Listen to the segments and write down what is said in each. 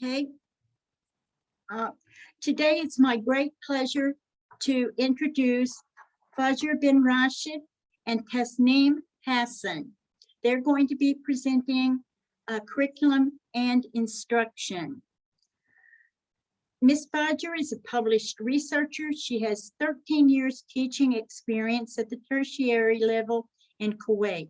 Okay. Today it's my great pleasure to introduce Fajr bin Rashid and Tasneem Hassan. They're going to be presenting curriculum and instruction. Ms. Fajr is a published researcher. She has 13 years teaching experience at the tertiary level in Kuwait.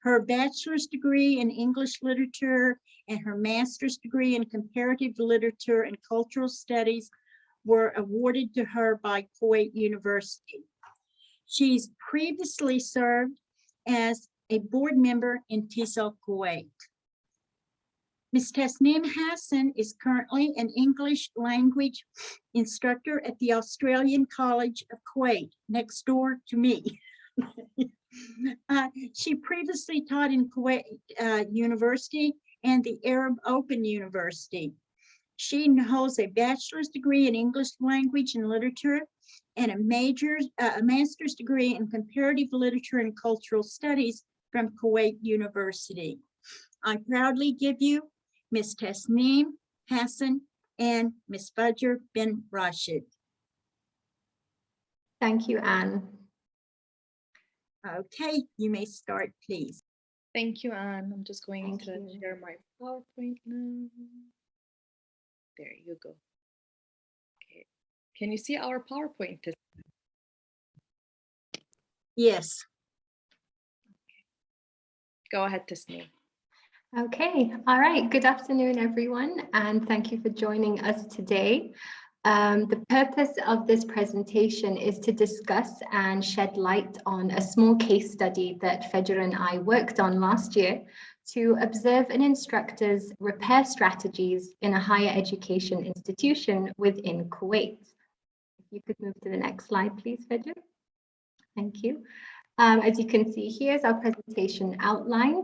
Her bachelor's degree in English literature and her master's degree in comparative literature and cultural studies were awarded to her by Kuwait University. She's previously served as a board member in TESOL Kuwait. Ms. Tasneem Hassan is currently an English language instructor at the Australian College of Kuwait, next door to me. She previously taught in Kuwait University and the Arab Open University. She holds a bachelor's degree in English language and literature and a master's degree in comparative literature and cultural studies from Kuwait University. I proudly give you Ms. Tasneem Hassan and Ms. Fajr bin Rashid. Thank you, Anne. Okay, you may start, please. Thank you, Anne. I'm just going to share my PowerPoint now. There you go. Okay. Can you see our PowerPoint? Yes. Okay. Go ahead, Tasneem. Okay, all right. Good afternoon, everyone, and thank you for joining us today. The purpose of this presentation is to discuss and shed light on a small case study that Fajr and I worked on last year to observe an instructor's repair strategies in a higher education institution within Kuwait. If you could move to the next slide, please, Fajr. Thank you. As you can see, here's our presentation outline.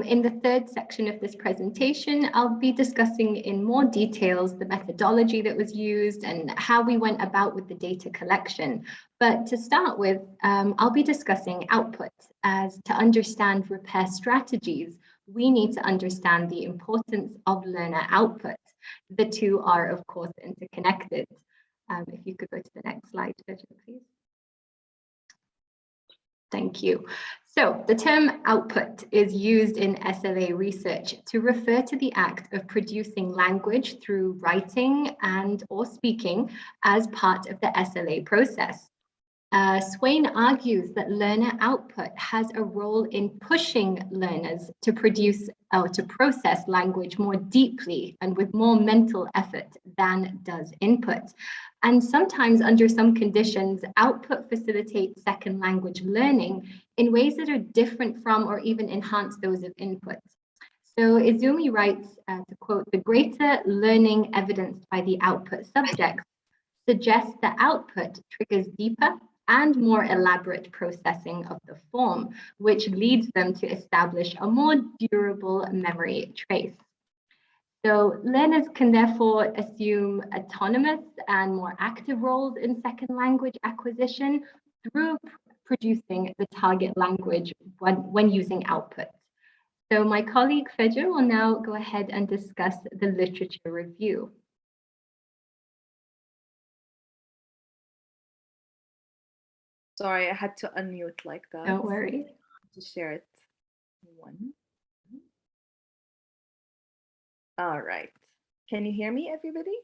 In the third section of this presentation, I'll be discussing in more details the methodology that was used and how we went about with the data collection. But to start with, I'll be discussing output, as to understand repair strategies, we need to understand the importance of learner output. The two are, of course, interconnected. If you could go to the next slide, please. Thank you. So the term output is used in SLA research to refer to the act of producing language through writing and or speaking as part of the SLA process. Swain argues that learner output has a role in pushing learners to produce or to process language more deeply and with more mental effort than does input. And sometimes under some conditions, output facilitates second language learning in ways that are different from or even enhance those of input. So Izumi writes, to quote, "The greater learning evidenced by the output subjects suggests that output triggers deeper and more elaborate processing of the form, which leads them to establish a more durable memory trace." So learners can therefore assume autonomous and more active roles in second language acquisition through producing the target language when using output. So my colleague Fajr will now go ahead and discuss the literature review. Sorry, I had to unmute like that. Don't worry. To share it. One. All right. Can you hear me, everybody?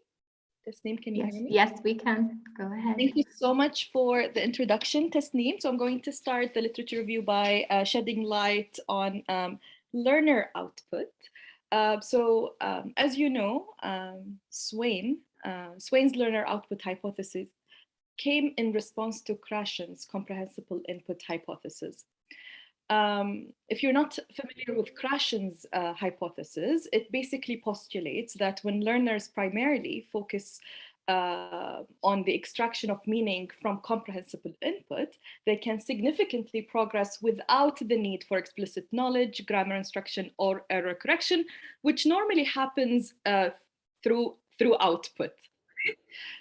Tasneem, can you hear me? Yes, we can. Go ahead. Thank you so much for the introduction, Tasneem. So I'm going to start the literature review by shedding light on learner output. As you know, Swain's learner output hypothesis came in response to Krashen's comprehensible input hypothesis. If you're not familiar with Krashen's hypothesis, it basically postulates that when learners primarily focus on the extraction of meaning from comprehensible input, they can significantly progress without the need for explicit knowledge, grammar instruction, or error correction, which normally happens through output.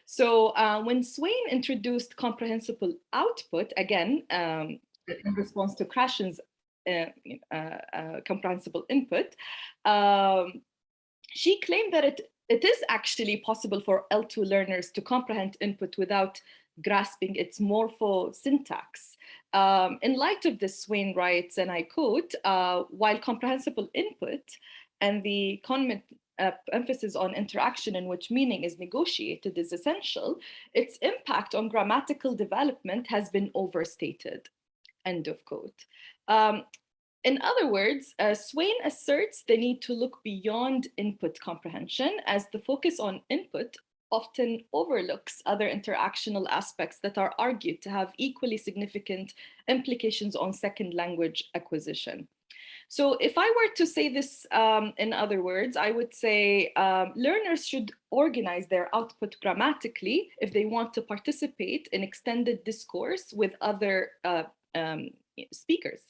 So when Swain introduced comprehensible output, again, in response to Krashen's comprehensible input, she claimed that it is actually possible for L2 learners to comprehend input without grasping its morpho-syntax. In light of this, Swain writes, and I quote, while comprehensible input and the emphasis on interaction in which meaning is negotiated is essential, its impact on grammatical development has been overstated, end of quote. In other words, Swain asserts the need to look beyond input comprehension, as the focus on input often overlooks other interactional aspects that are argued to have equally significant implications on second language acquisition. So if I were to say this in other words, I would say learners should organize their output grammatically if they want to participate in extended discourse with other speakers.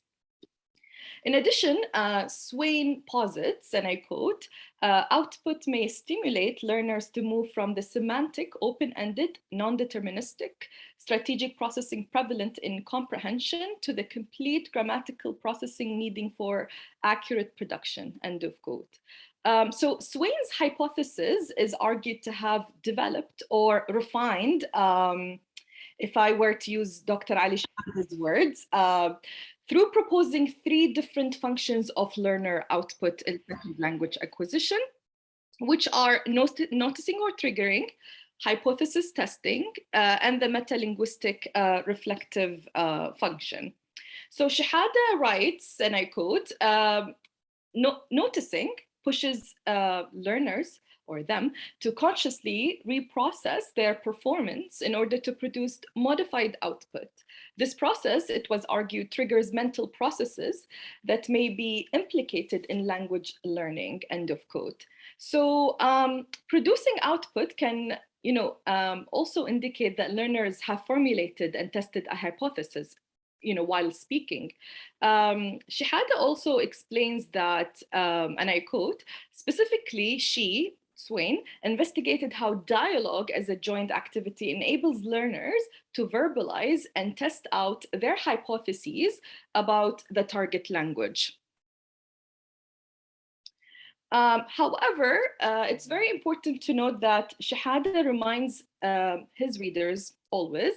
In addition, Swain posits, and I quote, output may stimulate learners to move from the semantic, open-ended, non-deterministic, strategic processing prevalent in comprehension to the complete grammatical processing needing for accurate production, end of quote. So Swain's hypothesis is argued to have developed or refined, if I were to use Dr. Ali Shahad's words, through proposing 3 different functions of learner output in second language acquisition, which are noticing or triggering, hypothesis testing, and the metalinguistic reflective function. So Shahada writes, and I quote, noticing pushes learners or them to consciously reprocess their performance in order to produce modified output. This process, it was argued, triggers mental processes that may be implicated in language learning, end of quote. So producing output can also indicate that learners have formulated and tested a hypothesis while speaking. Shahada also explains that, and I quote, specifically she, Swain, investigated how dialogue as a joint activity enables learners to verbalize and test out their hypotheses about the target language. However, it's very important to note that Shahada reminds his readers always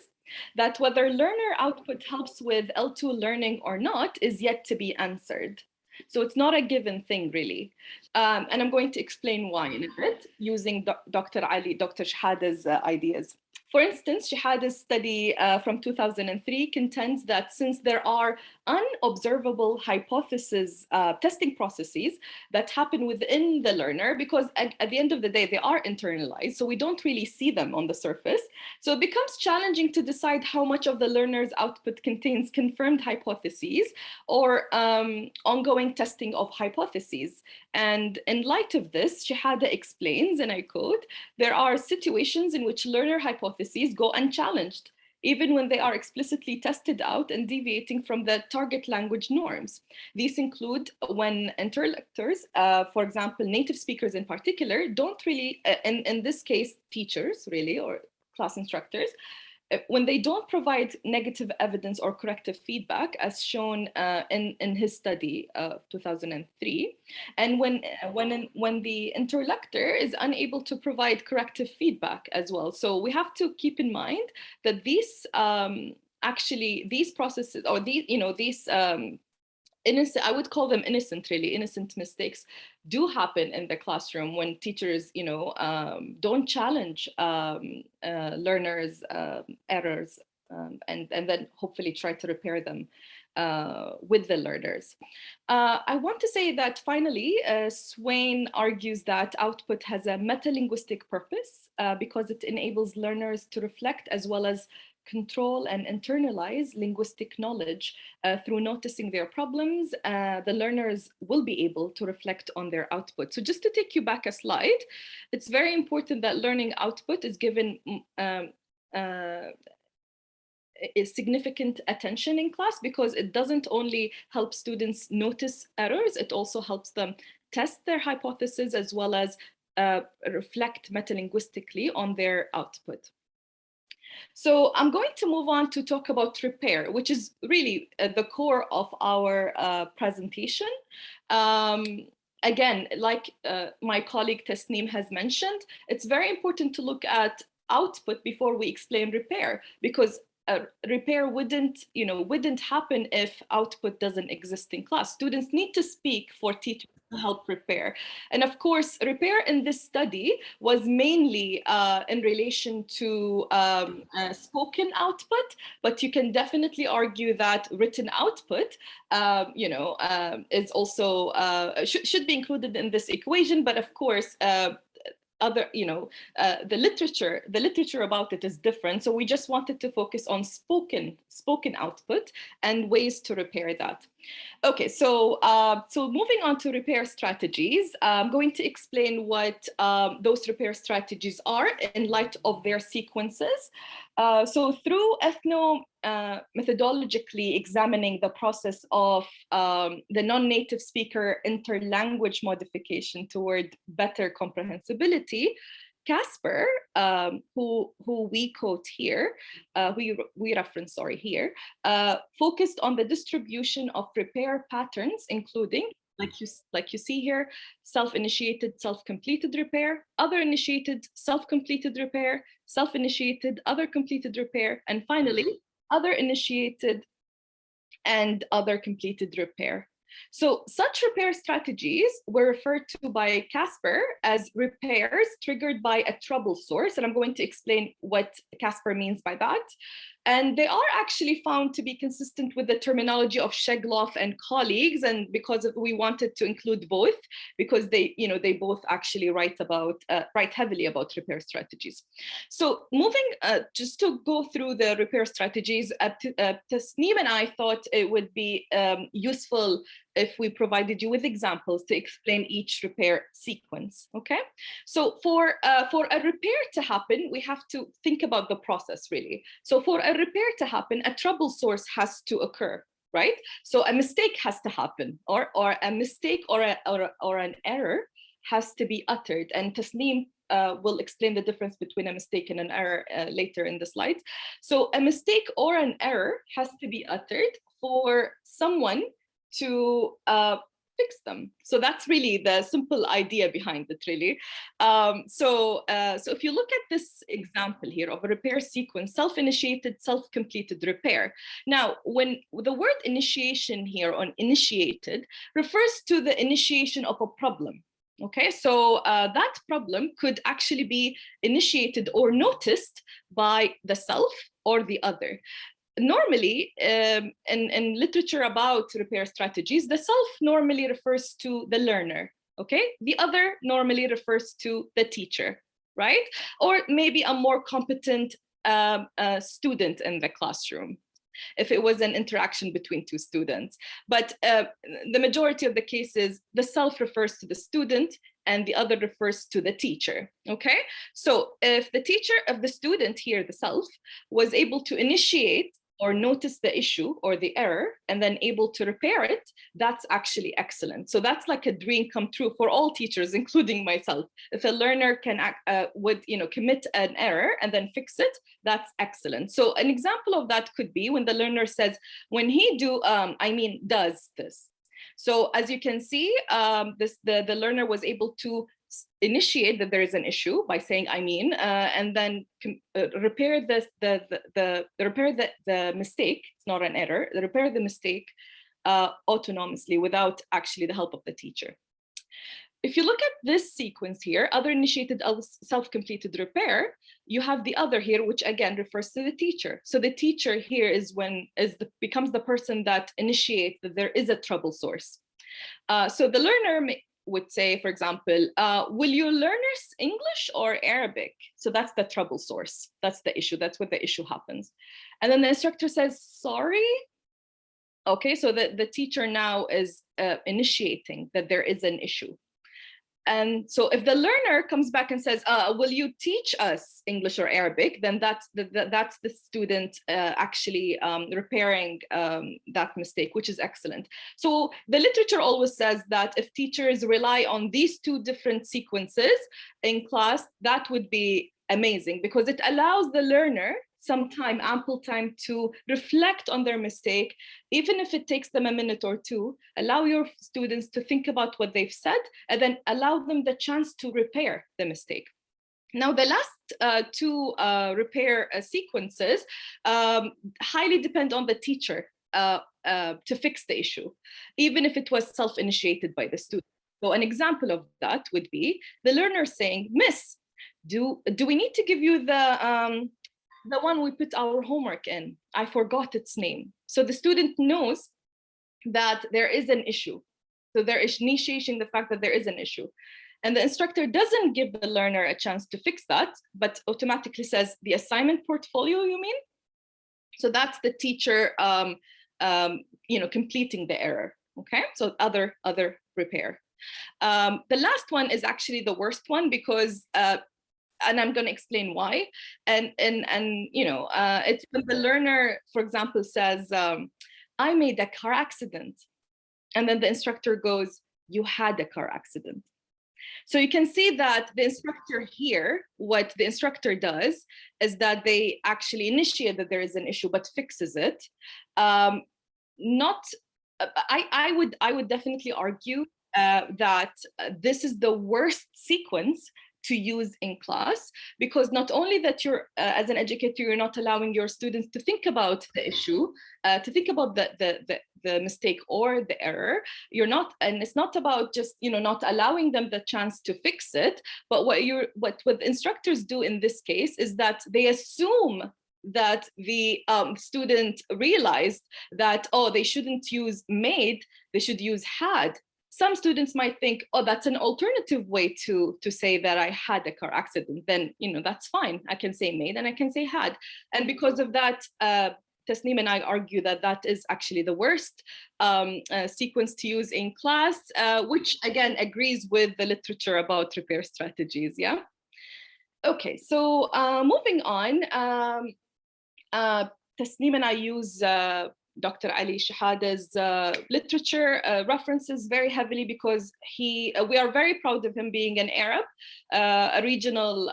that whether learner output helps with L2 learning or not is yet to be answered. So it's not a given thing, really. And I'm going to explain why in a bit using Dr. Shahada's ideas. For instance, Shahada's study from 2003 contends that since there are unobservable hypothesis testing processes that happen within the learner, because at the end of the day, they are internalized, so we don't really see them on the surface. So it becomes challenging to decide how much of the learner's output contains confirmed hypotheses or ongoing testing of hypotheses. And in light of this, Shahada explains, and I quote, there are situations in which learner hypotheses go unchallenged, even when they are explicitly tested out and deviating from the target language norms. These include when interlocutors, for example, native speakers in particular, don't really, in this case, teachers really, or class instructors, when they don't provide negative evidence or corrective feedback, as shown in his study of 2003, and when the interlocutor is unable to provide corrective feedback as well. So we have to keep in mind that these these processes, or these innocent, I would call them innocent, really innocent mistakes, do happen in the classroom when teachers, don't challenge learners' errors and then hopefully try to repair them with the learners. I want to say that finally, Swain argues that output has a metalinguistic purpose because it enables learners to reflect as well as control and internalize linguistic knowledge through noticing their problems. The learners will be able to reflect on their output. So just to take you back a slide, it's very important that learning output is given significant attention in class, because it doesn't only help students notice errors, it also helps them test their hypotheses as well as reflect metalinguistically on their output. So I'm going to move on to talk about repair, which is really the core of our presentation. again, like my colleague Tasneem has mentioned, it's very important to look at output before we explain repair, because repair wouldn't happen if output doesn't exist in class. Students need to speak for teachers to help repair. And of course, repair in this study was mainly in relation to spoken output, but you can definitely argue that written output is also should be included in this equation. But of course, other, the literature about it is different. So we just wanted to focus on spoken output and ways to repair that. Okay, so moving on to repair strategies, I'm going to explain what those repair strategies are in light of their sequences. So through methodologically examining the process of the non-native speaker interlanguage modification toward better comprehensibility, Casper, who we quote here, we reference, here, focused on the distribution of repair patterns, including, like you see here, self-initiated, self-completed repair, other-initiated, self-completed repair, self-initiated, other-completed repair, and finally, other-initiated and other-completed repair. So such repair strategies were referred to by Casper as repairs triggered by a trouble source, and I'm going to explain what Casper means by that. And they are actually found to be consistent with the terminology of Shegloff and colleagues, and because we wanted to include both, because they both actually write heavily about repair strategies. So moving just to go through the repair strategies, Tasneem and I thought it would be useful if we provided you with examples to explain each repair sequence. Okay, so for a repair to happen, we have to think about the process really. So for a repair to happen, a trouble source has to occur, right? So a mistake has to happen, or a mistake or an error has to be uttered. And Tasneem will explain the difference between a mistake and an error later in the slides. So a mistake or an error has to be uttered for someone to fix them. So that's really the simple idea behind it, really. So if you look at this example here of a repair sequence, self-initiated, self-completed repair. Now, when the word initiation here on initiated refers to the initiation of a problem. Okay, so that problem could actually be initiated or noticed by the self or the other. Normally, in literature about repair strategies, the self normally refers to the learner, okay? The other normally refers to the teacher, right? Or maybe a more competent student in the classroom, if it was an interaction between two students. But the majority of the cases, the self refers to the student and the other refers to the teacher, okay? So if the teacher of the student here, the self, was able to initiate or notice the issue or the error and then able to repair it, that's actually excellent. So that's like a dream come true for all teachers, including myself. If a learner can commit an error and then fix it, that's excellent. So an example of that could be when the learner says, when he does this. So as you can see, the learner was able to initiate that there is an issue by saying and then repair the mistake. It's not an error. Repair the mistake autonomously without actually the help of the teacher. If you look at this sequence here, other initiated, self-completed repair, you have the other here, which again refers to the teacher. So the teacher here becomes the person that initiates that there is a trouble source. So the learner would say, for example, will your learners English or Arabic? So that's the trouble source. That's the issue. That's where the issue happens. And then the instructor says, sorry. Okay, so the teacher now is initiating that there is an issue. And so if the learner comes back and says, will you teach us English or Arabic, then that's the student actually repairing that mistake, which is excellent. So the literature always says that if teachers rely on these two different sequences in class, that would be amazing, because it allows the learner some time, ample time to reflect on their mistake, even if it takes them a minute or two. Allow your students to think about what they've said, and then allow them the chance to repair the mistake. Now, the last two repair sequences highly depend on the teacher to fix the issue, even if it was self-initiated by the student. So an example of that would be the learner saying, "Miss, do we need to give you the one we put our homework in? I forgot its name." So the student knows that there is an issue. So they're initiating the fact that there is an issue. And the instructor doesn't give the learner a chance to fix that, but automatically says, "The assignment portfolio, you mean?" So that's the teacher completing the error. Okay, so other repair. The last one is actually the worst one, because and I'm going to explain why. And it's when the learner, for example, says, "I made a car accident," and then the instructor goes, "You had a car accident." So you can see that the instructor here, what the instructor does is that they actually initiate that there is an issue, but fixes it. I would definitely argue that this is the worst sequence to use in class, because not only that you're as an educator, you're not allowing your students to think about the issue, to think about the mistake or the error. You're not, and it's not about just not allowing them the chance to fix it, but what instructors do in this case is that they assume that the student realized that, oh, they shouldn't use made, they should use had. Some students might think, oh, that's an alternative way to say that I had a car accident. Then, that's fine. I can say made and I can say had. And because of that, Tasneem and I argue that that is actually the worst sequence to use in class, which again agrees with the literature about repair strategies. Yeah. Okay, so moving on, Tasneem and I use Dr. Ali Shahada's literature references very heavily, because we are very proud of him being an Arab, a regional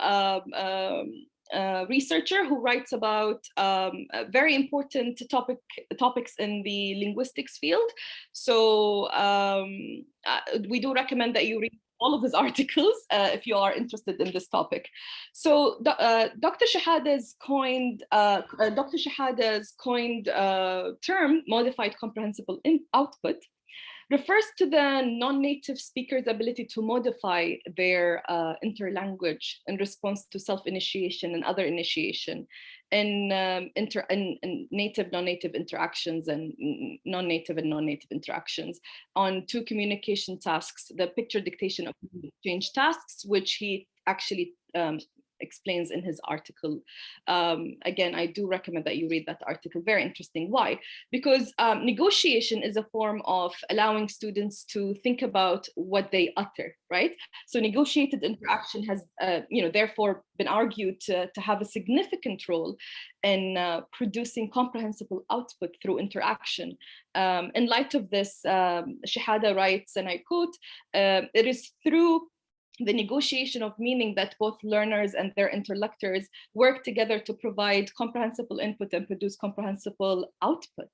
researcher who writes about very important topics in the linguistics field. So we do recommend that you read all of his articles if you are interested in this topic. So Dr. Shahada's coined term, modified comprehensible output, refers to the non-native speaker's ability to modify their interlanguage in response to self-initiation and other initiation in native, non-native interactions and non-native interactions on two communication tasks, the picture dictation of exchange tasks, which he actually explains in his article. Again, I do recommend that you read that article. Very interesting. Why? Because negotiation is a form of allowing students to think about what they utter, right? So negotiated interaction has, therefore been argued to have a significant role in producing comprehensible output through interaction. In light of this, Shahada writes, and I quote, "It is through the negotiation of meaning that both learners and their interlocutors work together to provide comprehensible input and produce comprehensible output."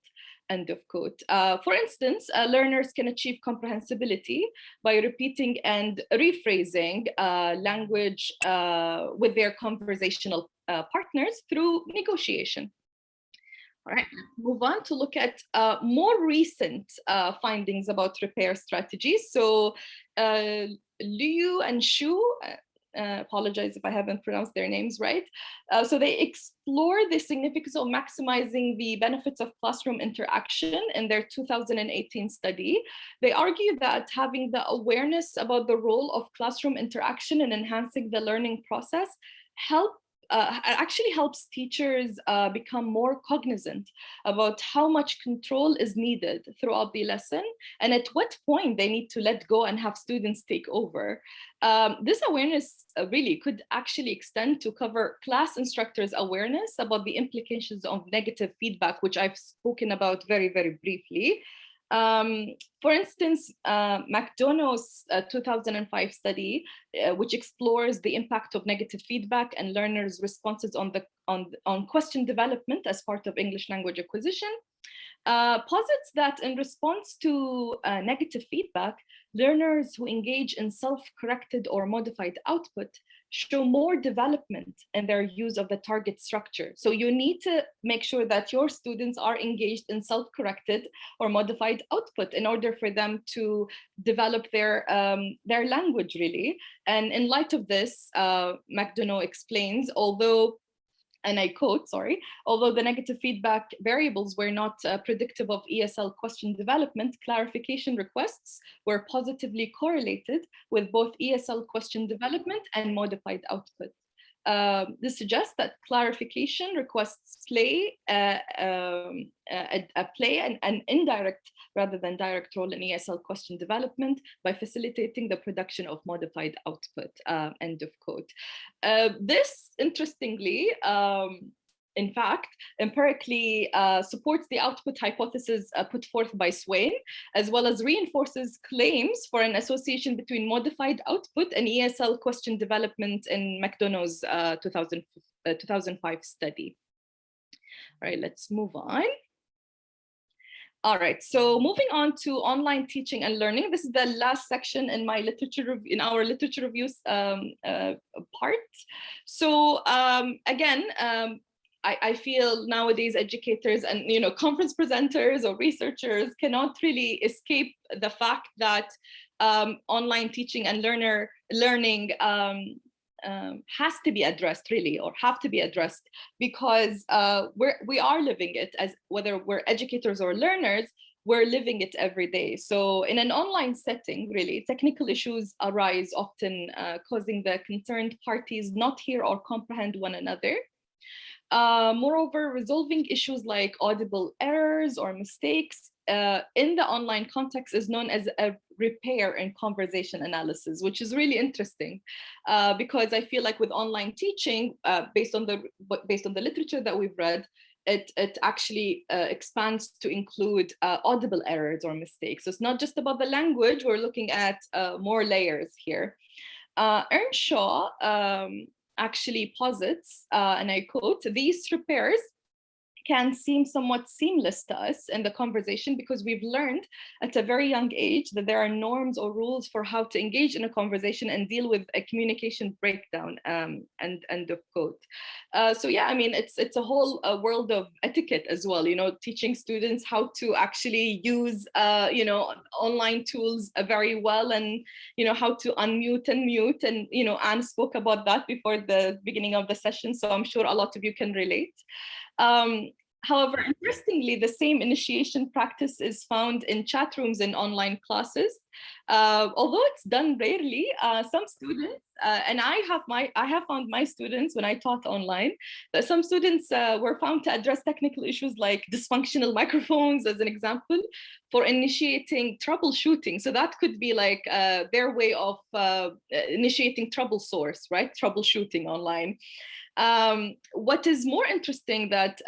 End of quote. For instance, learners can achieve comprehensibility by repeating and rephrasing language with their conversational partners through negotiation. All right, move on to look at more recent findings about repair strategies. So Liu and Shu, apologize if I haven't pronounced their names right. So they explore the significance of maximizing the benefits of classroom interaction in their 2018 study. They argue that having the awareness about the role of classroom interaction in enhancing the learning process actually helps teachers become more cognizant about how much control is needed throughout the lesson and at what point they need to let go and have students take over. This awareness really could actually extend to cover class instructors' awareness about the implications of negative feedback, which I've spoken about very, very briefly. For instance, McDonough's 2005 study, which explores the impact of negative feedback and learners' responses on question development as part of English language acquisition, posits that in response to negative feedback, learners who engage in self-corrected or modified output show more development in their use of the target structure. So you need to make sure that your students are engaged in self-corrected or modified output in order for them to develop their language, really. And in light of this, McDonough explains, and I quote, sorry, although the negative feedback variables were not predictive of ESL question development, clarification requests were positively correlated with both ESL question development and modified output. This suggests that clarification requests play an indirect rather than direct role in ESL question development by facilitating the production of modified output, end of quote. This, interestingly, in fact, empirically supports the output hypothesis put forth by Swain, as well as reinforces claims for an association between modified output and ESL question development in McDonough's 2005 study. All right, let's move on. All right, so moving on to online teaching and learning. This is the last section in my our literature reviews part. So again, I feel nowadays educators and conference presenters or researchers cannot really escape the fact that online teaching and learning has to be addressed, really, or have to be addressed, because we are living it, as whether we're educators or learners, we're living it every day. So in an online setting, really, technical issues arise often, causing the concerned parties not hear or comprehend one another. Moreover, resolving issues like audible errors or mistakes in the online context is known as a repair in conversation analysis, which is really interesting because I feel like with online teaching, based on the literature that we've read, it actually expands to include audible errors or mistakes. So it's not just about the language, we're looking at more layers here. Earnshaw actually posits, and I quote, "These repairs can seem somewhat seamless to us in the conversation because we've learned at a very young age that there are norms or rules for how to engage in a conversation and deal with a communication breakdown," and end of quote. So yeah, I mean, it's a whole world of etiquette as well, teaching students how to actually use, online tools very well, and, how to unmute and mute. And, Anne spoke about that before the beginning of the session, so I'm sure a lot of you can relate. However, interestingly, the same initiation practice is found in chat rooms in online classes. Although it's done rarely, some students, and I have found my students when I taught online, that some students were found to address technical issues like dysfunctional microphones, as an example, for initiating troubleshooting. So that could be like their way of initiating trouble source, right? Troubleshooting online. What is more interesting that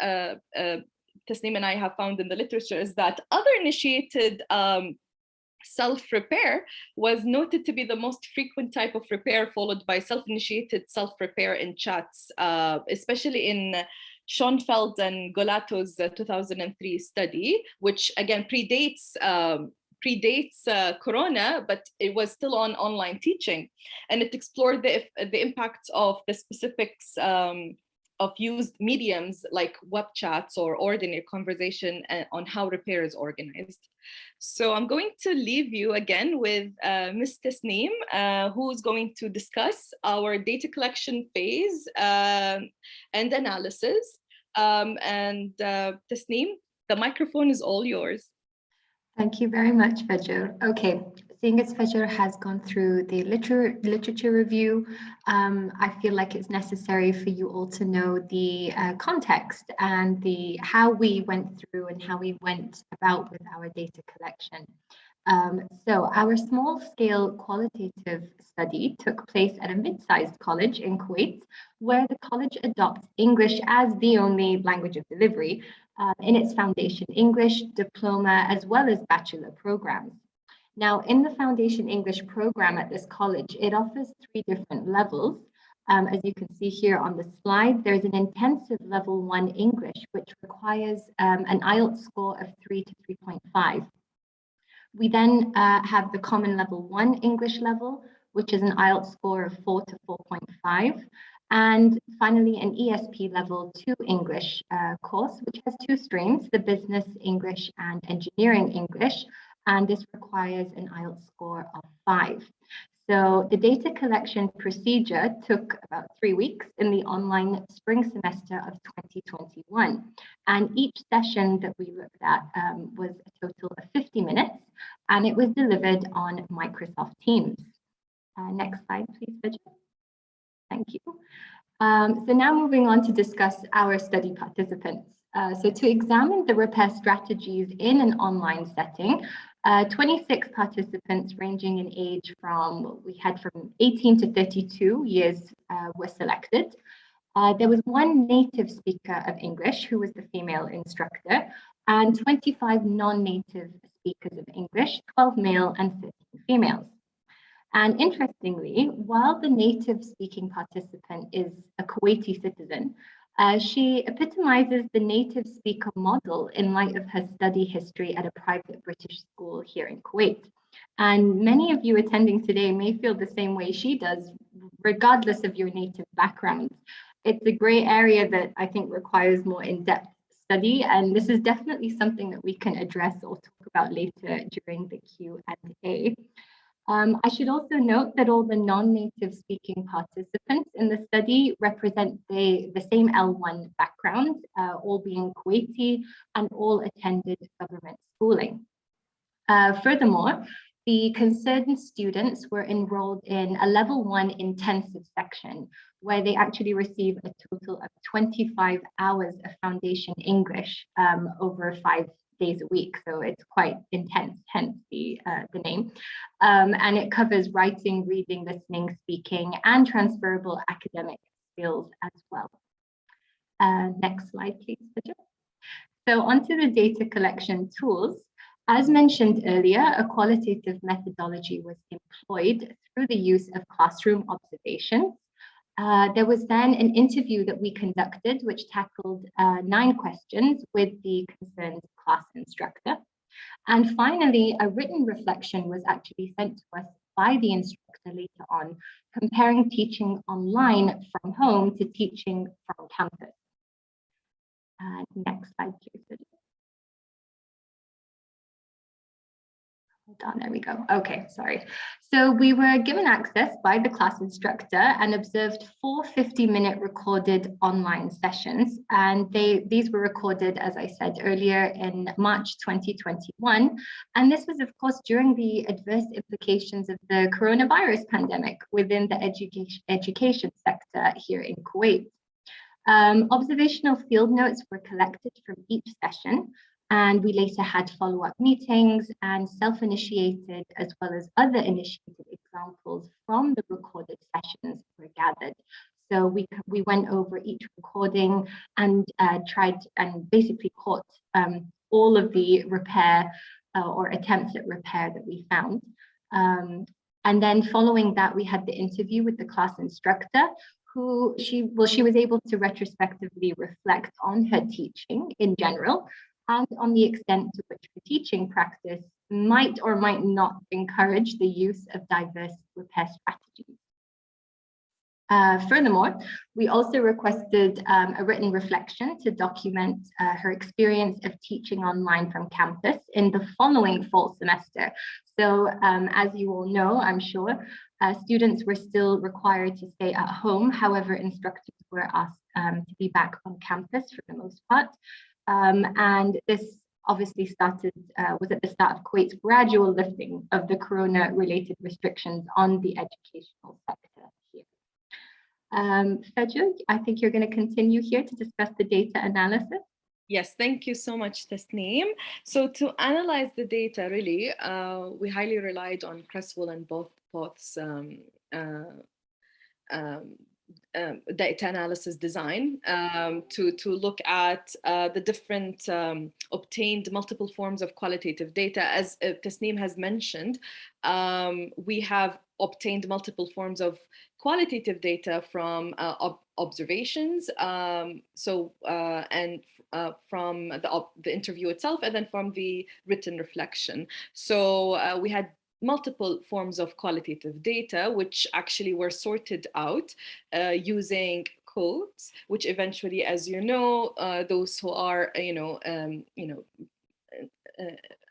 Tasneem and I have found in the literature is that other initiated self-repair was noted to be the most frequent type of repair, followed by self-initiated self-repair in chats, especially in Schoenfeld and Golato's 2003 study, which again predates Corona, but it was still on online teaching, and it explored the impact of the specifics of used mediums like web chats or ordinary conversation on how repair is organized. So I'm going to leave you again with Ms. Tasneem, who's going to discuss our data collection phase and analysis. Tasneem, the microphone is all yours. Thank you very much, Fajr. Okay, seeing as Fajr has gone through the literature review, I feel like it's necessary for you all to know the context and how we went through and how we went about with our data collection. So our small-scale qualitative study took place at a mid-sized college in Kuwait, where the college adopts English as the only language of delivery in its foundation English, diploma, as well as bachelor programs. Now, in the foundation English program at this college, it offers 3 different levels. As you can see here on the slide, there's an intensive level 1 English, which requires an IELTS score of 3 to 3.5. We then have the common level 1 English level, which is an IELTS score of 4 to 4.5. And finally, an ESP level 2 English course, which has 2 streams, the business English and engineering English. And this requires an IELTS score of 5. So the data collection procedure took about 3 weeks in the online spring semester of 2021. And each session that we looked at was a total of 50 minutes, and it was delivered on Microsoft Teams. Next slide, please, Vijay. Thank you. So now moving on to discuss our study participants. So to examine the repair strategies in an online setting, 26 participants ranging in age from 18 to 32 years were selected. There was 1 native speaker of English who was the female instructor, and 25 non-native speakers of English, 12 male and 13 females. And interestingly, while the native speaking participant is a Kuwaiti citizen, she epitomizes the native speaker model in light of her study history at a private British school here in Kuwait. And many of you attending today may feel the same way she does, regardless of your native background. It's a gray area that I think requires more in-depth study, and this is definitely something that we can address or talk about later during the Q&A. I should also note that all the non-native speaking participants in the study represent the same L1 background, all being Kuwaiti and all attended government schooling. Furthermore, the concerned students were enrolled in a level 1 intensive section where they actually receive a total of 25 hours of foundation English over 5 days a week, so it's quite intense, hence the name. And it covers writing, reading, listening, speaking, and transferable academic skills as well. Next slide, please, Vijay. So onto the data collection tools. As mentioned earlier, a qualitative methodology was employed through the use of classroom observations. There was then an interview that we conducted, which tackled 9 questions with the concerned class instructor. And finally, a written reflection was actually sent to us by the instructor later on, comparing teaching online from home to teaching from campus. Next slide, please. Hold on, there we go. Okay, sorry. So we were given access by the class instructor and observed 4 50-minute recorded online sessions. And these were recorded, as I said earlier, in March 2021. And this was, of course, during the adverse implications of the coronavirus pandemic within the education sector here in Kuwait. Observational field notes were collected from each session, and we later had follow-up meetings, and self-initiated as well as other initiated examples from the recorded sessions were gathered. So we went over each recording and tried and basically caught all of the repair or attempts at repair that we found. And then following that, we had the interview with the class instructor, who she was able to retrospectively reflect on her teaching in general and on the extent to which the teaching practice might or might not encourage the use of diverse repair strategies. Furthermore, we also requested a written reflection to document her experience of teaching online from campus in the following fall semester. So as you all know, I'm sure, students were still required to stay at home. However, instructors were asked to be back on campus for the most part. And this obviously was at the start of Kuwait's gradual lifting of the corona-related restrictions on the educational sector here. Fajr, I think you're going to continue here to discuss the data analysis. Yes, thank you so much, Tasneem. So to analyze the data, really, we highly relied on Creswell and Both's uh, um, data analysis design to look at the different obtained multiple forms of qualitative data. As Tasneem has mentioned, we have obtained multiple forms of qualitative data from observations, and from the interview itself, and then from the written reflection. So we had multiple forms of qualitative data, which actually were sorted out using codes, which eventually, as you know, those who are,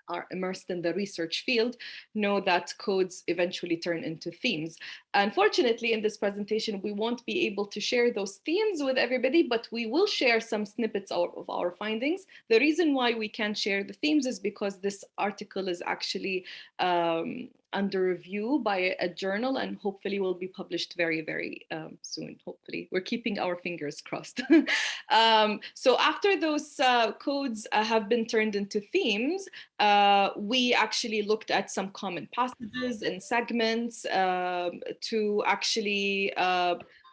are immersed in the research field know that codes eventually turn into themes. Unfortunately, in this presentation, we won't be able to share those themes with everybody, but we will share some snippets of our findings. The reason why we can't share the themes is because this article is actually under review by a journal and hopefully will be published very, very soon. Hopefully, we're keeping our fingers crossed. So after those codes have been turned into themes, we actually looked at some common passages and segments to actually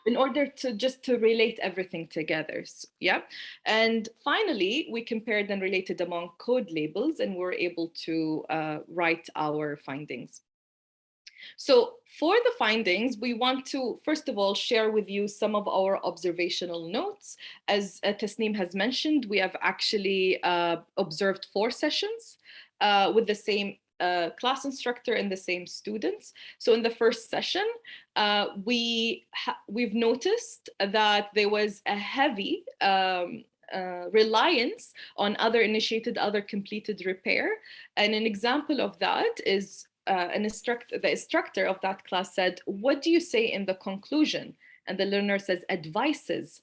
in order to just to relate everything together. So, yeah. And finally, we compared and related among code labels and were able to write our findings. So for the findings, we want to, first of all, share with you some of our observational notes. As Tasneem has mentioned, we have actually observed 4 sessions with the same class instructor and the same students. So in the first session, we've noticed that there was a heavy reliance on other initiated, other completed repair. And an example of that is the instructor of that class said, "What do you say in the conclusion?" And the learner says, "Advices."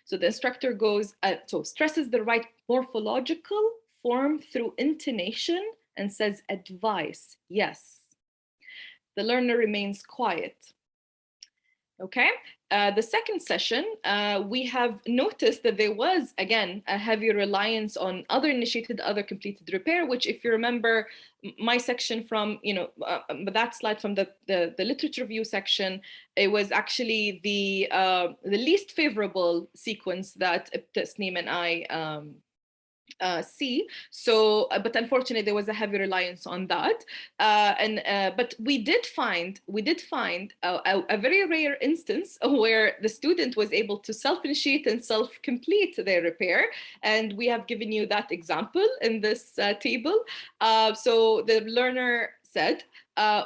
So the instructor goes, so stresses the right morphological form through intonation and says, "Advice, yes." The learner remains quiet. Okay, the second session, we have noticed that there was, again, a heavy reliance on other initiated, other completed repair, which if you remember my section from, that slide from the literature review section, it was actually the least favorable sequence that Tasneem and I see. So, but unfortunately, there was a heavy reliance on that. But we did find a very rare instance where the student was able to self-initiate and self-complete their repair. And we have given you that example in this table. So the learner said,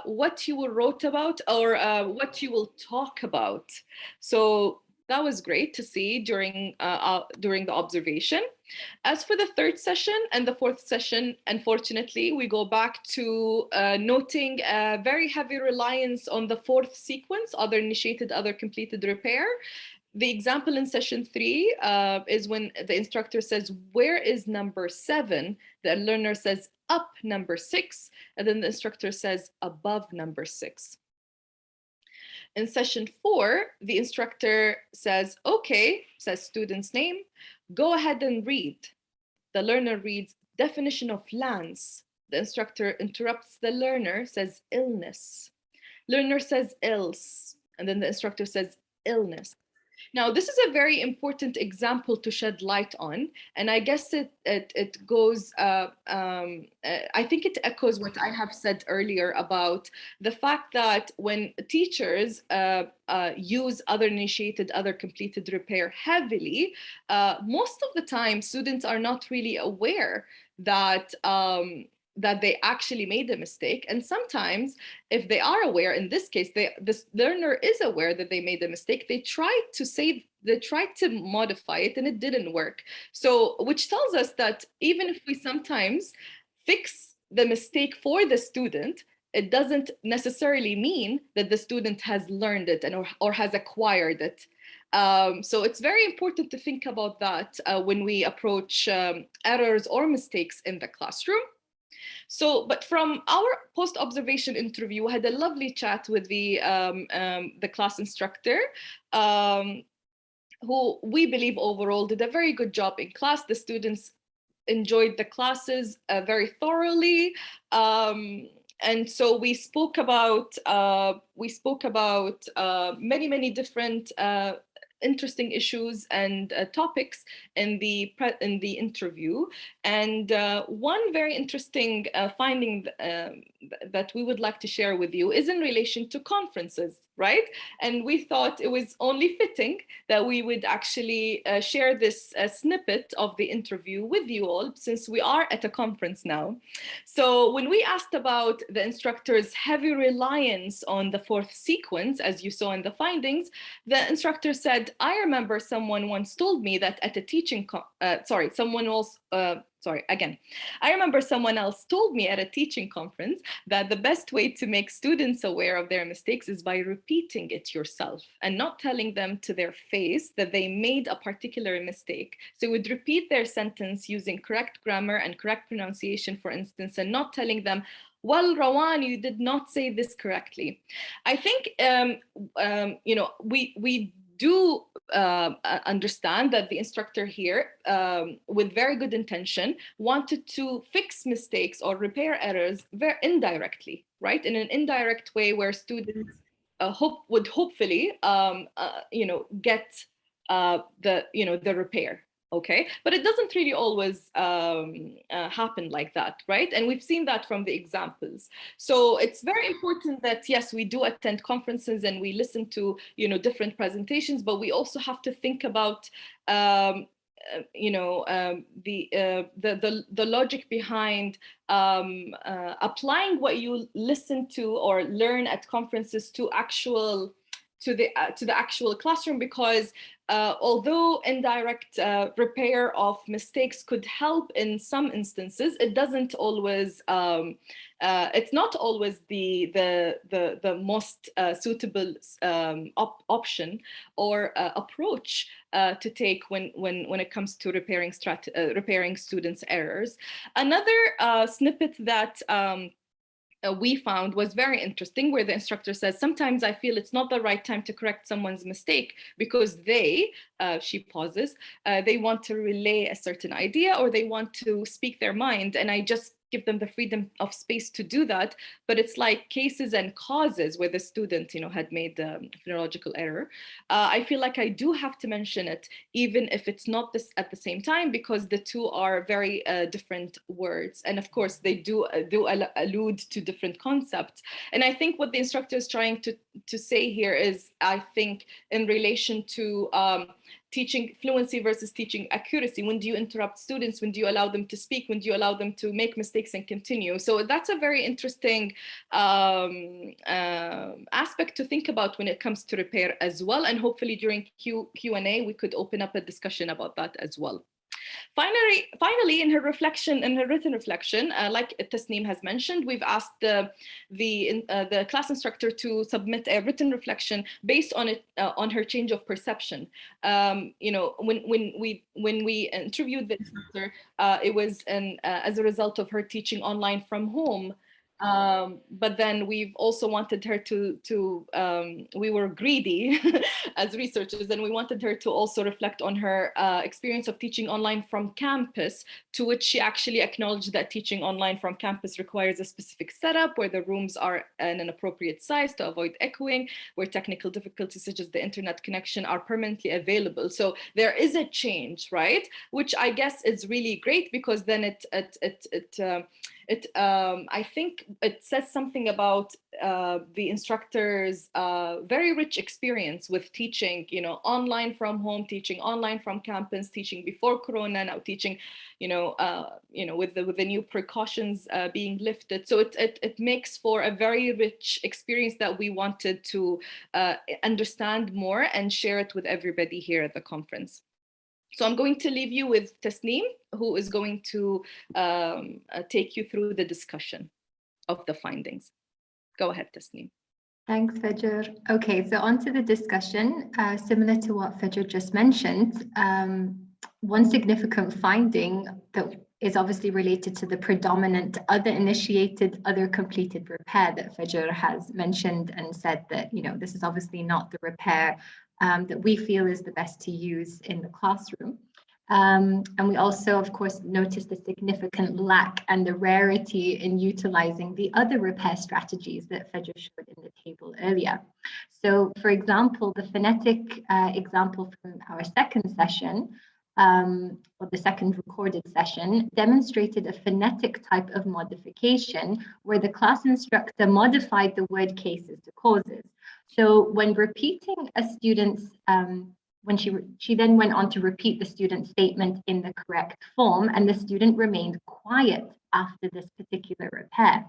what you wrote about or what you will talk about. So that was great to see during the observation. As for the third session and the fourth session, unfortunately, we go back to noting a very heavy reliance on the fourth sequence, other initiated, other completed repair. The example in session 3 is when the instructor says, "Where is number 7?" The learner says, "Up number 6." And then the instructor says, "Above number 6." In session 4, the instructor says, "Okay," says student's name, "go ahead and read." The learner reads, "Definition of lance." The instructor interrupts the learner, says, "Illness." Learner says, "Ills." And then the instructor says, "Illness." Now, this is a very important example to shed light on, and I guess it goes, I think it echoes what I have said earlier about the fact that when teachers use other initiated, other completed repair heavily, most of the time students are not really aware that that they actually made a mistake. And sometimes if they are aware, in this case, this learner is aware that they made a mistake, they tried to modify it and it didn't work. So, which tells us that even if we sometimes fix the mistake for the student, it doesn't necessarily mean that the student has learned it or has acquired it. So it's very important to think about that when we approach errors or mistakes in the classroom. So, but from our post-observation interview, we had a lovely chat with the class instructor, who we believe overall did a very good job in class. The students enjoyed the classes very thoroughly. And so we spoke about many different interesting issues and topics in the interview. And one very interesting finding that we would like to share with you is in relation to conferences, right? And we thought it was only fitting that we would actually share this snippet of the interview with you all, since we are at a conference now. So when we asked about the instructor's heavy reliance on the fourth sequence, as you saw in the findings, the instructor said, I remember someone once told me that at a teaching, I remember someone else told me at a teaching conference that the best way to make students aware of their mistakes is by repeating it yourself and not telling them to their face that they made a particular mistake. So would repeat their sentence using correct grammar and correct pronunciation, for instance, and not telling them, well, Rawan, you did not say this correctly. I think, we do understand that the instructor here, with very good intention, wanted to fix mistakes or repair errors very indirectly, right? In an indirect way where students would hopefully, get the repair. Okay, but it doesn't really always happen like that, right? And we've seen that from the examples. So it's very important that, yes, we do attend conferences and we listen to, different presentations, but we also have to think about, the logic behind applying what you listen to or learn at conferences to the actual classroom, because although indirect repair of mistakes could help in some instances, it doesn't always. It's not always the most suitable option or approach to take when it comes to repairing students' errors. Another snippet that we found was very interesting, where the instructor says, sometimes I feel it's not the right time to correct someone's mistake because she pauses, they want to relay a certain idea or they want to speak their mind, and I just give them the freedom of space to do that. But it's like cases and causes where the student, had made the phonological error. I feel like I do have to mention it, even if it's not this at the same time, because the two are very different words. And of course, they do allude to different concepts. And I think what the instructor is trying to say here is, I think, in relation to teaching fluency versus teaching accuracy. When do you interrupt students? When do you allow them to speak? When do you allow them to make mistakes and continue? So that's a very interesting aspect to think about when it comes to repair as well. And hopefully during Q&A, we could open up a discussion about that as well. Finally, in her written reflection, like Tasneem has mentioned, we've asked the class instructor to submit a written reflection based on her change of perception. When we interviewed the instructor, it was as a result of her teaching online from home. But then we've also wanted her to we were greedy as researchers, and we wanted her to also reflect on her experience of teaching online from campus, to which she actually acknowledged that teaching online from campus requires a specific setup where the rooms are in an appropriate size to avoid echoing, where technical difficulties such as the internet connection are permanently available. So there is a change, right? Which I guess is really great, because then I think it says something about the instructor's very rich experience with teaching, online from home, teaching online from campus, teaching before Corona, now teaching, with the new precautions being lifted. So it makes for a very rich experience that we wanted to understand more and share it with everybody here at the conference. So I'm going to leave you with Tasneem, who is going to take you through the discussion of the findings. Go ahead, Tasneem. Thanks, Fajr. Okay, so on to the discussion. Similar to what Fajr just mentioned, one significant finding that is obviously related to the predominant other initiated, other completed repair that Fajr has mentioned, and said that, this is obviously not the repair that we feel is the best to use in the classroom. And we also, of course, noticed the significant lack and the rarity in utilizing the other repair strategies that Fedra showed in the table earlier. So, for example, the phonetic example from our second session, or the second recorded session, demonstrated a phonetic type of modification where the class instructor modified the word cases to causes. So when repeating a student's when she then went on to repeat the student's statement in the correct form, and the student remained quiet after this particular repair,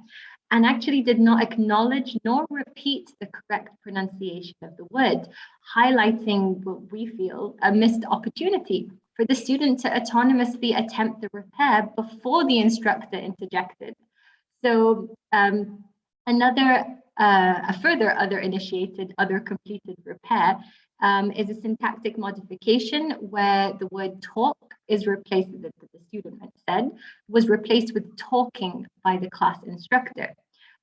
and actually did not acknowledge nor repeat the correct pronunciation of the word, highlighting what we feel a missed opportunity for the student to autonomously attempt the repair before the instructor interjected. So a further other initiated, other completed repair is a syntactic modification where the word talk is replaced, that the student had said, was replaced with talking by the class instructor.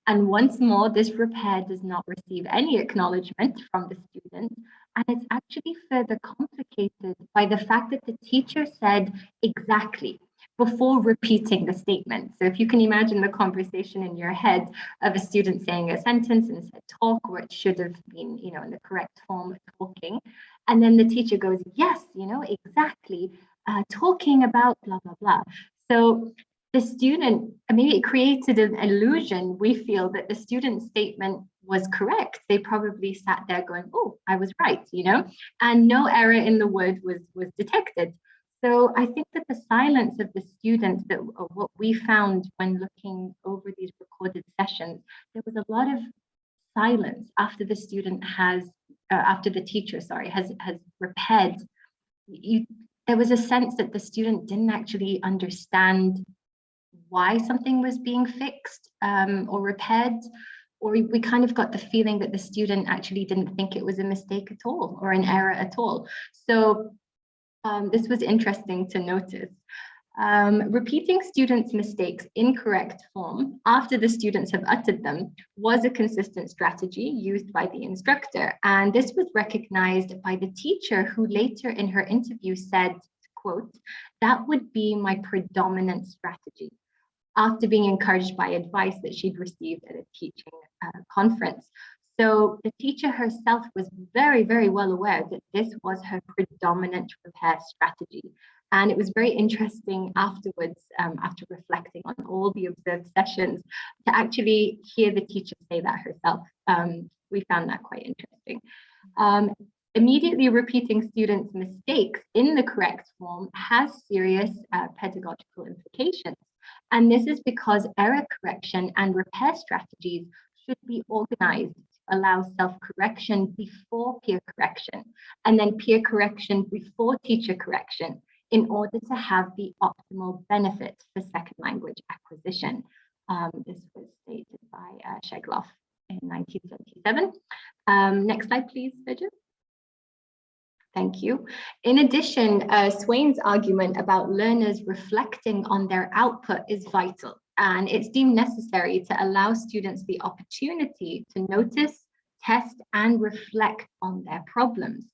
And once more, this repair does not receive any acknowledgement from the student. And it's actually further complicated by the fact that the teacher said exactly before repeating the statement. So if you can imagine the conversation in your head of a student saying a sentence and said talk, where it should have been, in the correct form, talking. And then the teacher goes, yes, exactly, talking about blah, blah, blah. So the student, maybe it created an illusion, we feel, that the student's statement was correct. They probably sat there going, oh, I was right, and no error in the word was detected. So I think that the silence of the students, that what we found when looking over these recorded sessions, there was a lot of silence after the student after the teacher, has repaired. There was a sense that the student didn't actually understand why something was being fixed or repaired, or we kind of got the feeling that the student actually didn't think it was a mistake at all or an error at all. So this was interesting to notice. Repeating students' mistakes in correct form after the students have uttered them was a consistent strategy used by the instructor. And this was recognized by the teacher, who later in her interview said, quote, "That would be my predominant strategy," after being encouraged by advice that she'd received at a teaching conference. So the teacher herself was very, very well aware that this was her predominant repair strategy. And it was very interesting afterwards, after reflecting on all the observed sessions, to actually hear the teacher say that herself. We found that quite interesting. Immediately repeating students' mistakes in the correct form has serious pedagogical implications. And this is because error correction and repair strategies should be organized to allow self-correction before peer correction, and then peer correction before teacher correction, in order to have the optimal benefit for second language acquisition. This was stated by Shegloff in 1977. Next slide, please, Vijay. Thank you. In addition, Swain's argument about learners reflecting on their output is vital, and it's deemed necessary to allow students the opportunity to notice, test, and reflect on their problems.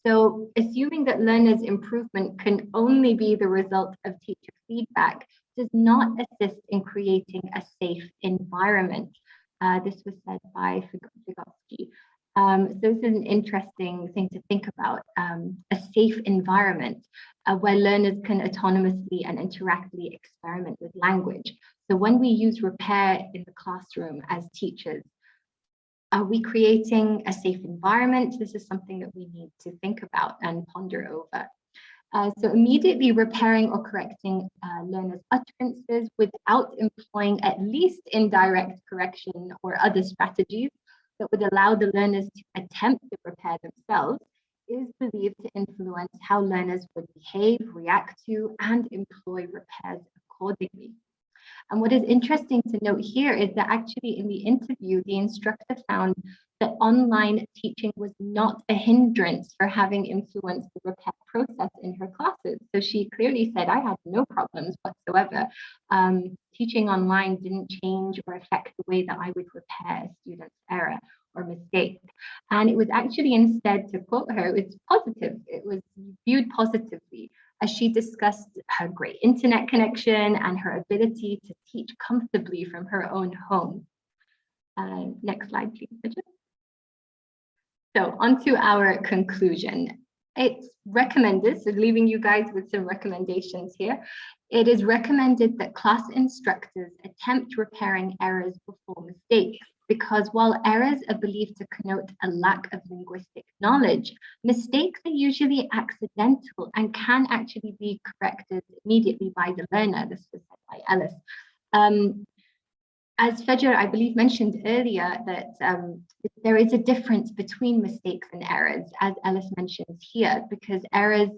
So, assuming that learners' improvement can only be the result of teacher feedback does not assist in creating a safe environment. This was said by Vygotsky. So this is an interesting thing to think about, a safe environment where learners can autonomously and interactively experiment with language. So when we use repair in the classroom as teachers, are we creating a safe environment? This is something that we need to think about and ponder over. So immediately repairing or correcting learners' utterances without employing at least indirect correction or other strategies that would allow the learners to attempt to repair themselves is believed to influence how learners would behave, react to, and employ repairs accordingly. And what is interesting to note here is that actually in the interview, the instructor found that online teaching was not a hindrance for having influenced the repair process in her classes. So she clearly said, I had no problems whatsoever. Teaching online didn't change or affect the way that I would repair a student's error or mistake. And it was actually, instead, to quote her, it was positive. It was viewed positively as she discussed her great internet connection and her ability to teach comfortably from her own home. Next slide, please, Bridget. So on to our conclusion. It's recommended, so leaving you guys with some recommendations here. It is recommended that class instructors attempt repairing errors before mistakes, because while errors are believed to connote a lack of linguistic knowledge, mistakes are usually accidental and can actually be corrected immediately by the learner. This was said by Ellis. As Fajr, I believe, mentioned earlier, that there is a difference between mistakes and errors, as Ellis mentions here, because errors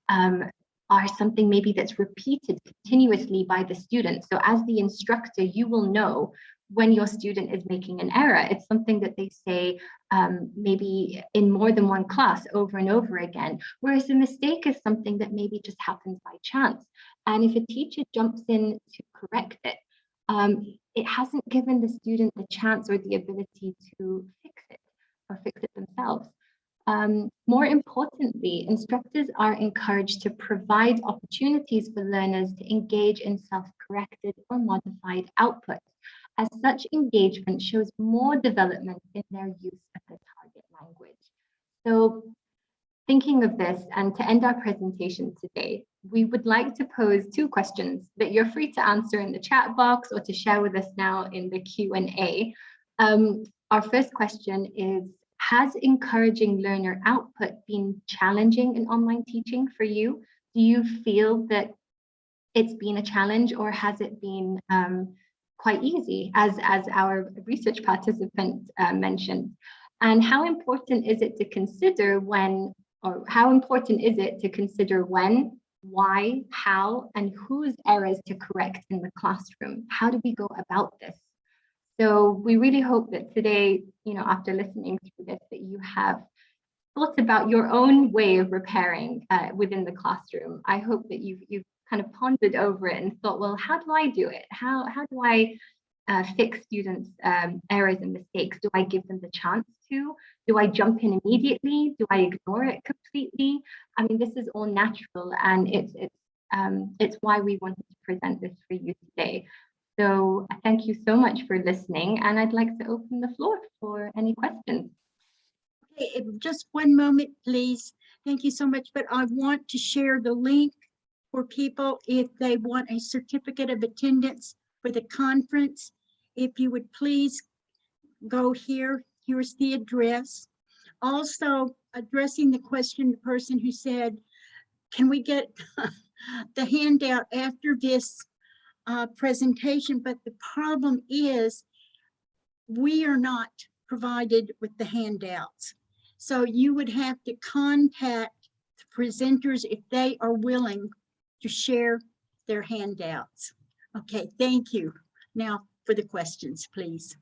are something maybe that's repeated continuously by the student. So as the instructor, you will know when your student is making an error. It's something that they say maybe in more than one class over and over again, whereas a mistake is something that maybe just happens by chance. And if a teacher jumps in to correct it, it hasn't given the student the chance or the ability to fix it or fix it themselves. More importantly, instructors are encouraged to provide opportunities for learners to engage in self-corrected or modified output, as such engagement shows more development in their use of the target language. So, thinking of this, and to end our presentation today, we would like to pose two questions that you're free to answer in the chat box or to share with us now in the Q&A. Our first question is, has encouraging learner output been challenging in online teaching for you? Do you feel that it's been a challenge, or has it been quite easy, as our research participant mentioned? And how important is it to consider when, or how important is it to consider when, why, how, and whose errors to correct in the classroom? How do we go about this? So we really hope that today, after listening through this, that you have thought about your own way of repairing within the classroom. I hope that you've kind of pondered over it and thought, well, how do I do it? How do I fix students' errors and mistakes? Do I give them the chance to? Do I jump in immediately? Do I ignore it completely? I mean, this is all natural, and it's why we wanted to present this for you today. So thank you so much for listening, and I'd like to open the floor for any questions. Okay, just one moment, please. Thank you so much, but I want to share the link for people if they want a certificate of attendance for the conference. If you would please go here, here's the address. Also, addressing the question, the person who said, can we get the handout after this presentation? But the problem is we are not provided with the handouts. So you would have to contact the presenters if they are willing to share their handouts. Okay, thank you. Now for the questions, please.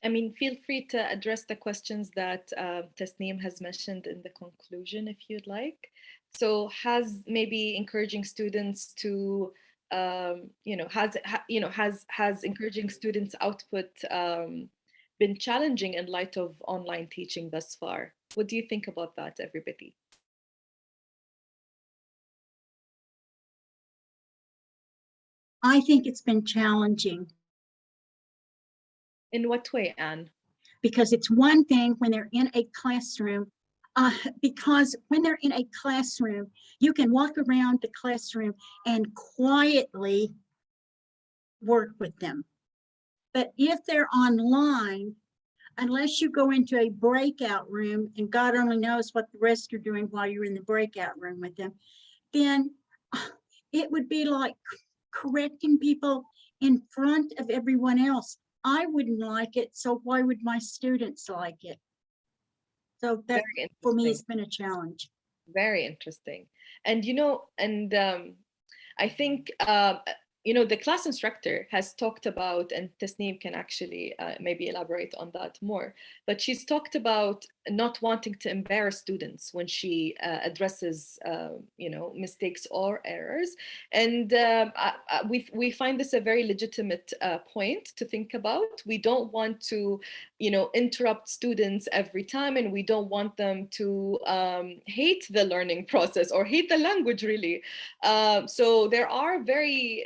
I mean, feel free to address the questions that Tasneem has mentioned in the conclusion if you'd like. So has maybe encouraging students to, has encouraging students' output been challenging in light of online teaching thus far? What do you think about that, everybody? I think it's been challenging. In what way, Anne? Because it's one thing when they're in a classroom, because when they're in a classroom, you can walk around the classroom and quietly work with them. But if they're online, unless you go into a breakout room, and God only knows what the rest are doing while you're in the breakout room with them, then it would be like correcting people in front of everyone else. I wouldn't like it, so why would my students like it? So that, for me, it's been a challenge. Very interesting. And, I think, the class instructor has talked about, and Tasneem can actually maybe elaborate on that more, but she's talked about not wanting to embarrass students when she addresses, mistakes or errors. And we find this a very legitimate point to think about. We don't want to, interrupt students every time, and we don't want them to hate the learning process or hate the language, really. So there are very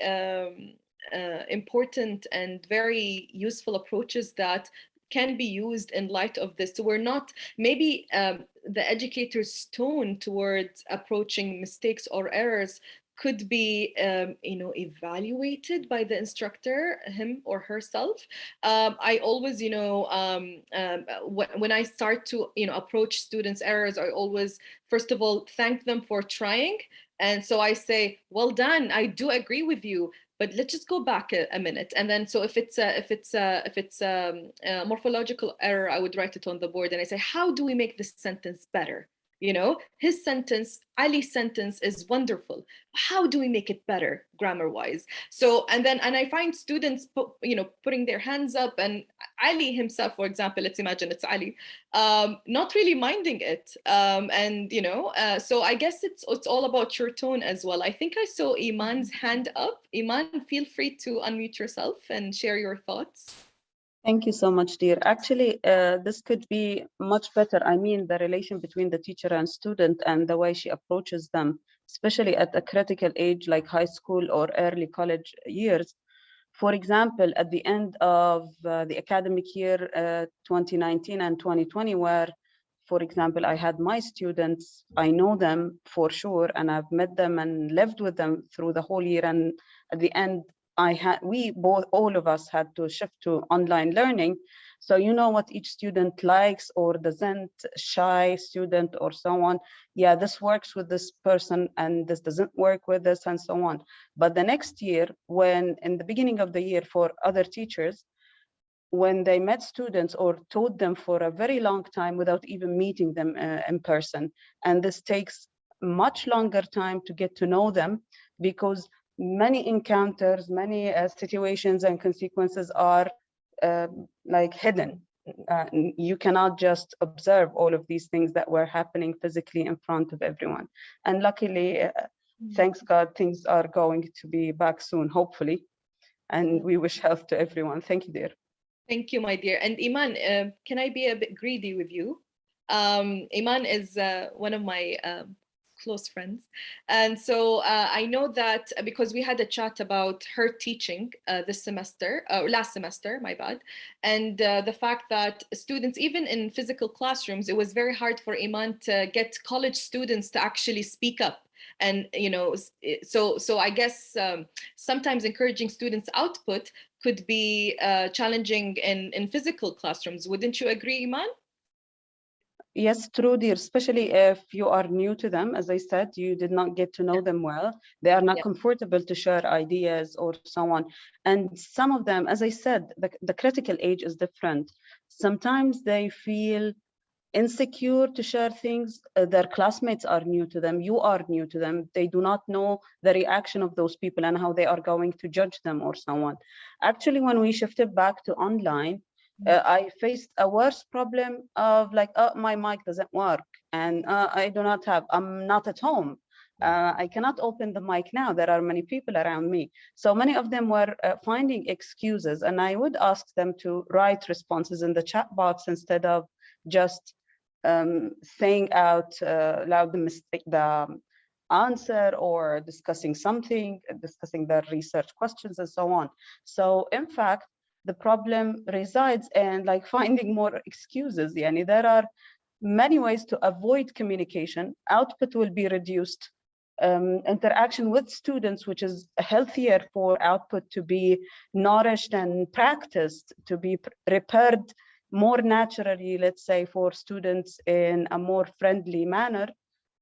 important and very useful approaches that can be used in light of this. So we're not, maybe the educator's tone towards approaching mistakes or errors could be, evaluated by the instructor, him or herself. I always, when I start to, approach students' errors, I always, first of all, thank them for trying. And so I say, well done, I do agree with you, but let's just go back a minute. And then, so if it's a morphological error, I would write it on the board and I say, how do we make this sentence better? His sentence, Ali's sentence is wonderful. How do we make it better grammar-wise? So, and I find students, putting their hands up, and Ali himself, for example, let's imagine it's Ali, not really minding it. So I guess it's all about your tone as well. I think I saw Iman's hand up. Iman, feel free to unmute yourself and share your thoughts. Thank you so much, dear. Actually, this could be much better. I mean, the relation between the teacher and student and the way she approaches them, especially at a critical age like high school or early college years. For example, at the end of the academic year 2019 and 2020, where, for example, I had my students, I know them for sure, and I've met them and lived with them through the whole year. And at the end, all of us had to shift to online learning. So you know what each student likes or doesn't, shy student or so on. Yeah, this works with this person and this doesn't work with this and so on. But the next year, when in the beginning of the year for other teachers, when they met students or taught them for a very long time without even meeting them in person. And this takes much longer time to get to know them because many encounters, many situations and consequences are like hidden. You cannot just observe all of these things that were happening physically in front of everyone. And luckily, thanks God, things are going to be back soon, hopefully. And we wish health to everyone. Thank you, dear. Thank you, my dear. And Iman, can I be a bit greedy with you? Iman is one of my close friends. And so I know that because we had a chat about her teaching this semester, last semester, my bad. And the fact that students, even in physical classrooms, it was very hard for Iman to get college students to actually speak up. And, so I guess sometimes encouraging students' output could be challenging in physical classrooms. Wouldn't you agree, Iman? Yes, true, dear, especially if you are new to them. As I said, you did not get to know them well. They are not comfortable to share ideas or so on. And some of them, as I said, the critical age is different. Sometimes they feel insecure to share things. Their classmates are new to them. You are new to them. They do not know the reaction of those people and how they are going to judge them or so on. Actually, when we shifted back to online, I faced a worse problem of like, oh, my mic doesn't work and I'm not at home. I cannot open the mic now. There are many people around me. So many of them were finding excuses, and I would ask them to write responses in the chat box instead of just saying out loud the answer or discussing their research questions and so on. So in fact, the problem resides in like finding more excuses. Yani, there are many ways to avoid communication. Output will be reduced. Interaction with students, which is healthier for output to be nourished and practiced, to be repaired more naturally, let's say, for students in a more friendly manner,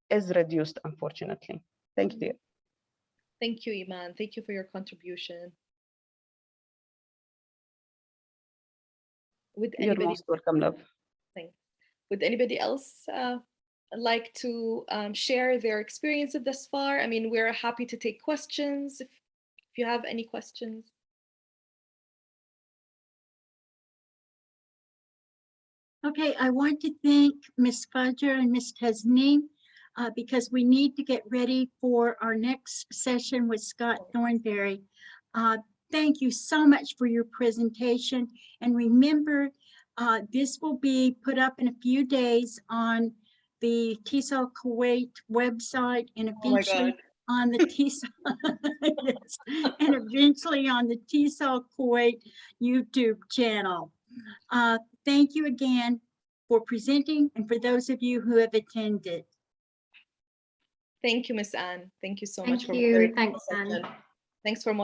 is reduced, unfortunately. Thank you, dear. Thank you, Iman. Thank you for your contribution. You're most welcome, love. Thanks. Would anybody else like to share their experience thus far? I mean, we're happy to take questions if you have any questions. Okay, I want to thank Ms. Fudger and Ms. Tasneem because we need to get ready for our next session with Scott Thornberry. Thank you so much for your presentation. And remember, this will be put up in a few days on the TESOL Kuwait website and eventually on the TESOL, yes, and eventually on the TESOL Kuwait YouTube channel. Thank you again for presenting and for those of you who have attended. Thank you, Miss Anne. Thank you so Thank much for you. moderating Thanks, the Anne. session. Thanks for